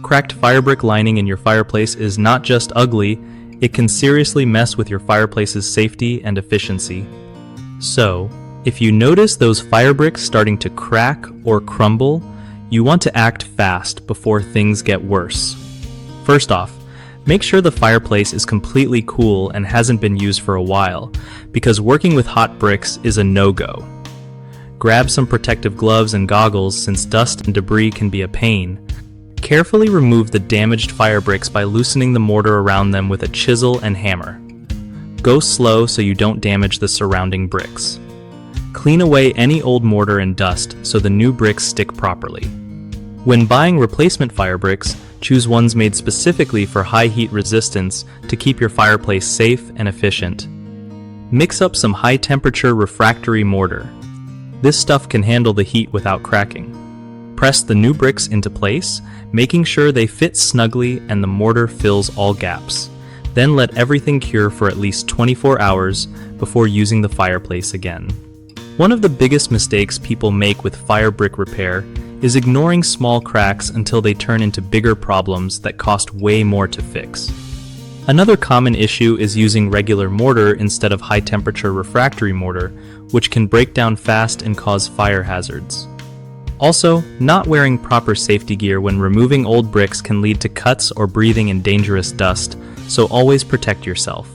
Cracked firebrick lining in your fireplace is not just ugly, it can seriously mess with your fireplace's safety and efficiency. So, if you notice those firebricks starting to crack or crumble, you want to act fast before things get worse. First off, make sure the fireplace is completely cool and hasn't been used for a while, because working with hot bricks is a no-go. Grab some protective gloves and goggles since dust and debris can be a pain. Carefully remove the damaged firebricks by loosening the mortar around them with a chisel and hammer. Go slow so you don't damage the surrounding bricks. Clean away any old mortar and dust so the new bricks stick properly. When buying replacement firebricks, choose ones made specifically for high heat resistance to keep your fireplace safe and efficient. Mix up some high-temperature refractory mortar. This stuff can handle the heat without cracking. Press the new bricks into place, making sure they fit snugly and the mortar fills all gaps. Then let everything cure for at least 24 hours before using the fireplace again. One of the biggest mistakes people make with fire brick repair is ignoring small cracks until they turn into bigger problems that cost way more to fix. Another common issue is using regular mortar instead of high-temperature refractory mortar, which can break down fast and cause fire hazards. Also, not wearing proper safety gear when removing old bricks can lead to cuts or breathing in dangerous dust, so always protect yourself.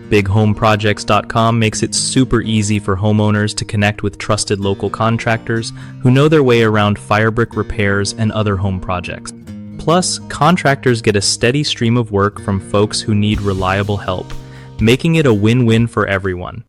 BigHomeProjects.com makes it super easy for homeowners to connect with trusted local contractors who know their way around firebrick repairs and other home projects. Plus, contractors get a steady stream of work from folks who need reliable help, making it a win-win for everyone.